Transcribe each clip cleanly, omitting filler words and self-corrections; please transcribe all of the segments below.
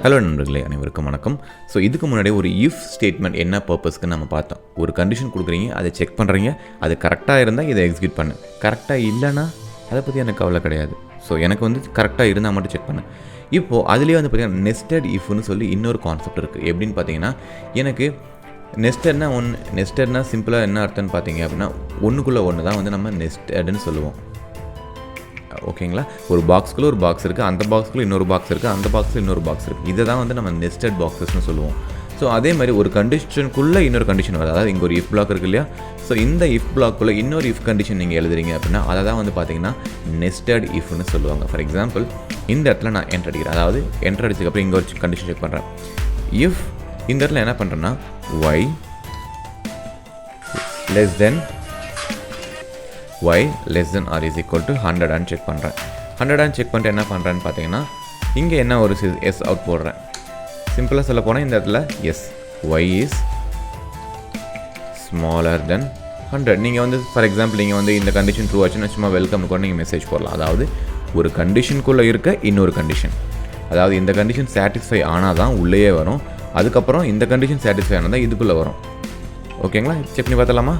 Hello நண்பர்களே, அனைவருக்கும் வணக்கம். ஸோ இதுக்கு முன்னாடி ஒரு இஃப் ஸ்டேட்மெண்ட் என்ன பர்பஸ்க்கு நம்ம பார்த்தோம். ஒரு கண்டிஷன் கொடுக்குறீங்க, அதை செக் பண்ணுறீங்க, அது கரெக்டாக இருந்தால் இதை எக்ஸிக்யூட் பண்ணு, கரெக்டாக இல்லைன்னா அதை பற்றி எனக்கு கவலை கிடையாது. ஸோ எனக்கு கரெக்டாக இருந்தால் மட்டும் செக் பண்ணு. இப்போது அதுலேயே பார்த்திங்கன்னா நெஸ்டட் இஃப்னு சொல்லி இன்னொரு கான்செப்ட் இருக்குது. எப்படின்னு பார்த்தீங்கன்னா, எனக்கு நெஸ்டட்னா சிம்பிளாக என்ன அர்த்தம்னு பார்த்தீங்க அப்படின்னா, ஒன்றுக்குள்ளே ஒன்று தான் நம்ம நெஸ்டட்னு சொல்லுவோம். ஓகேங்களா? ஒரு பாக்ஸ்க்குள்ளே ஒரு பாக்ஸ் இருக்குது, அந்த பாக்ஸ்க்குள்ளே இன்னொரு பாக்ஸ் இருக்குது, அந்த பாக்ஸில் இன்னொரு பாக்ஸ் இருக்குது. இதை தான் நம்ம நெஸ்டட் பாக்ஸஸ்னு சொல்லுவோம். ஸோ அதே மாதிரி ஒரு கண்டிஷனுக்குள்ளே இன்னொரு கண்டிஷன் வருது. அதாவது இங்கே ஒரு இஃப் பிளாக் இருக்குது இல்லையா? ஸோ இந்த இஃப் பிளாக்குள்ளே இன்னொரு இஃப் கண்டிஷன் நீங்கள் எழுதுறீங்க அப்படின்னா அதை தான் பார்த்தீங்கன்னா நெஸ்டட் இஃப்னு சொல்லுவாங்க. ஃபார் எக்ஸாம்பிள், இந்த இடத்துல நான் என்டர் அடிக்கிறேன். அதாவது என்டர் அடிச்சதுக்கப்புறம் இங்கே ஒரு கண்டிஷன் செக் பண்ணுறேன். இஃப் இந்த இடத்துல என்ன பண்ணுறேன்னா y less than or is equal to 100 check பண்ணுறேன். 100 செக் பண்ணிட்டு என்ன பண்ணுறேன்னு பார்த்தீங்கன்னா, இங்கே என்ன ஒரு எஸ் அவுட் போடுறேன். சிம்பிளாக சொல்ல போனால் இந்த இடத்துல S y is smaller than 100. நீங்கள் ஃபார் எக்ஸாம்பிள் நீங்கள் இந்த கண்டிஷன் ட்ரூ ஆச்சுன்னா சும்மா வெல்கம்னு கூட நீங்கள் மெசேஜ் போடலாம். அதாவது ஒரு கண்டிஷனுக்குள்ளே இருக்க இன்னொரு கண்டிஷன், அதாவது இந்த கண்டிஷன் சாட்டிஸ்ஃபை ஆனால் தான் உள்ளேயே வரும். அதுக்கப்புறம் இந்த கண்டிஷன் சாட்டிஸ்ஃபை ஆனால் தான் இதுக்குள்ளே வரும். ஓகேங்களா? செக் பண்ணி பார்த்தலாமா?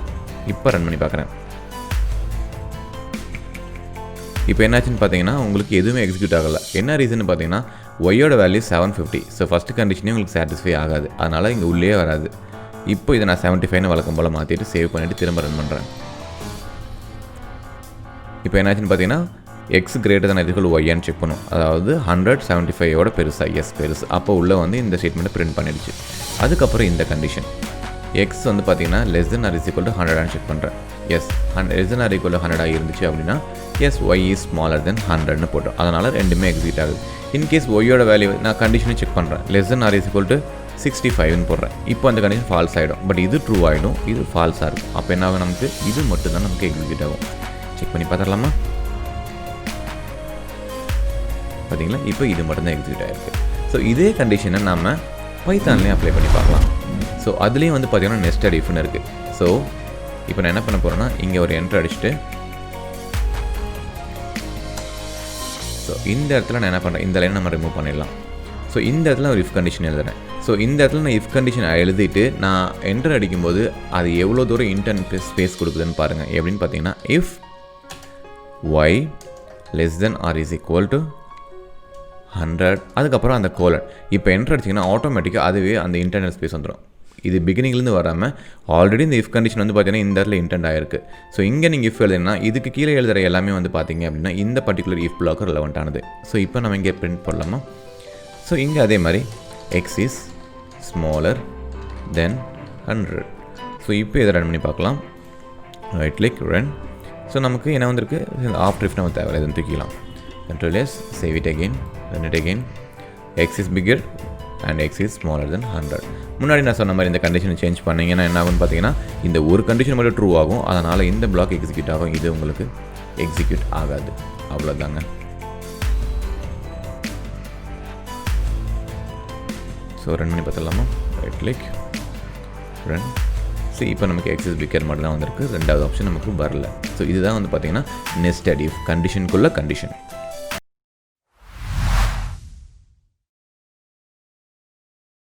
இப்போ ரன் பண்ணி பார்க்குறேன். இப்போ என்னாச்சுன்னு பார்த்தீங்கன்னா, உங்களுக்கு எதுவுமே எக்ஸிக்யூட் ஆகலை. என்ன ரீசன் பார்த்தீங்கன்னா, ஒய்யோட வேல்யூ 750. ஸோ ஃபஸ்ட்டு கண்டிஷனே உங்களுக்கு சாட்டிஸ்ஃபை ஆகாது, அதனால் இங்கே உள்ளே வராது. இப்போ இதை நான் 75 வழக்கம் போல் மாற்றிட்டு சேவ் பண்ணிவிட்டு திரும்ப ரன் பண்ணுறேன். இப்போ என்னாச்சுன்னு பார்த்தீங்கன்னா, எக்ஸ் கிரேட்டர் தான் இதுக்குள்ள ஒய்யான்னு செக் பண்ணும். அதாவது 175 பெருசாக எஸ் பெருசு. அப்போ உள்ளே இந்த ஸ்டேட்மெண்ட்டை பிரிண்ட் பண்ணிடுச்சு. அதுக்கப்புறம் இந்த கண்டிஷன் எக்ஸ் பார்த்தீங்கன்னா less than or is equal to 100 check பண்ணுறேன். S less than or equal to 100 இருந்துச்சு அப்படின்னா S Y is smaller than 100ன்னு போட்டோம். அதனால் ரெண்டுமே எக்ஸிக்யூட் ஆகுது. இன்கேஸ் ஒய்யோட வேல்யூ நான் கண்டிஷனை செக் பண்ணுறேன். less than or is equal to 65ன்னு போடுறேன். இப்போ அந்த கண்டிஷன் ஃபால்ஸ் ஆகிடும். பட் இது ட்ரூ ஆகிடும், இது ஃபால்ஸாக இருக்கும். அப்போ என்ன ஆகும்? நமக்கு இது மட்டும் தான் நமக்கு எக்ஸிக்யூட் ஆகும். செக் பண்ணி பார்த்துடலாமா? பார்த்தீங்களா? இப்போ இது மட்டும்தான் எக்ஸிக்யூட் ஆகிருக்கு. ஸோ இதே கண்டிஷனை நம்ம பைத்தான்லேயும் அப்ளை பண்ணி பார்க்கலாம். ஸோ அதுலேயும் பார்த்தீங்கன்னா நெஸ்டட் இஃப்னு இருக்குது. ஸோ இப்போ நான் என்ன பண்ண போகிறேன்னா, இங்கே ஒரு என்ட்ரு அடிச்சுட்டு ஸோ இந்த இடத்துல நான் என்ன பண்ணுறேன், இந்த லைனை நம்ம ரிமூவ் பண்ணிடலாம். ஸோ இந்த இடத்துல ஒரு இஃப் கண்டிஷன் எழுதுறேன். ஸோ இந்த இடத்துல நான் இஃப் கண்டிஷன் எழுதிட்டு நான் என்ட்ரு அடிக்கும்போது அது எவ்வளோ தூரம் இன்டர்னல் ஸ்பேஸ் கொடுக்குதுன்னு பாருங்கள். எப்படின்னு பார்த்தீங்கன்னா, if y less than or is equal to 100 அதுக்கப்புறம் அந்த கோலன். இப்போ என்ட்ரு அடிச்சிங்கன்னா ஆட்டோமேட்டிக்காக அதுவே அந்த இன்டர்னல் ஸ்பேஸ் வந்துடும். இது பிகினிங்லேருந்து வராமல் ஆல்ரெடி இந்த இஃப் கண்டிஷன் பார்த்தீங்கன்னா இந்த இடத்துல இன்டென்ட் ஆகிருக்கு. ஸோ இங்கே நீங்கள் இஃப் எழுதுனா இதுக்கு கீழே எழுதுகிற எல்லாமே பார்த்தீங்க அப்படின்னா இந்த பர்டிகுலர் இஃப் பிளாக் ரிலவெண்ட் ஆனது. ஸோ இப்போ நம்ம இங்கே பிரிண்ட் போடலாமா? ஸோ இங்கே அதே மாதிரி X is smaller then 100. So இப்போ இதை ரன் பண்ணி பார்க்கலாம். Right click run. ஸோ நமக்கு என்ன வந்திருக்கு, ஆஃப்டர் இஃப் நம்ம தேவை எதுவும் தூக்கிக்கலாம். Control S, save it again, run it again. X is bigger and X is smaller than 100. முன்னாடி நான் சொன்ன மாதிரி இந்த கண்டிஷனை சேஞ்ச் பண்ணிங்கன்னா என்ன ஆகும்னு பார்த்தீங்கன்னா, இந்த ஒரு கண்டிஷன் மட்டும் ட்ரூ ஆகும். அதனால் இந்த பிளாக் எக்ஸிக்யூட் ஆகும், இது உங்களுக்கு எக்ஸிக்யூட் ஆகாது. அவ்வளோதாங்க. ஸோ ரன் பண்ணி பார்த்துடலாமா? Right click run. ஸோ இப்போ நமக்கு எக்ஸஸ் பிக்கர் மட்டும் தான் வந்திருக்கு, ரெண்டாவது ஆப்ஷன் நமக்கு வரல. ஸோ இதுதான் பார்த்தீங்கன்னா நெஸ்டட் இஃப் கண்டிஷனுக்குள்ள கண்டிஷன்.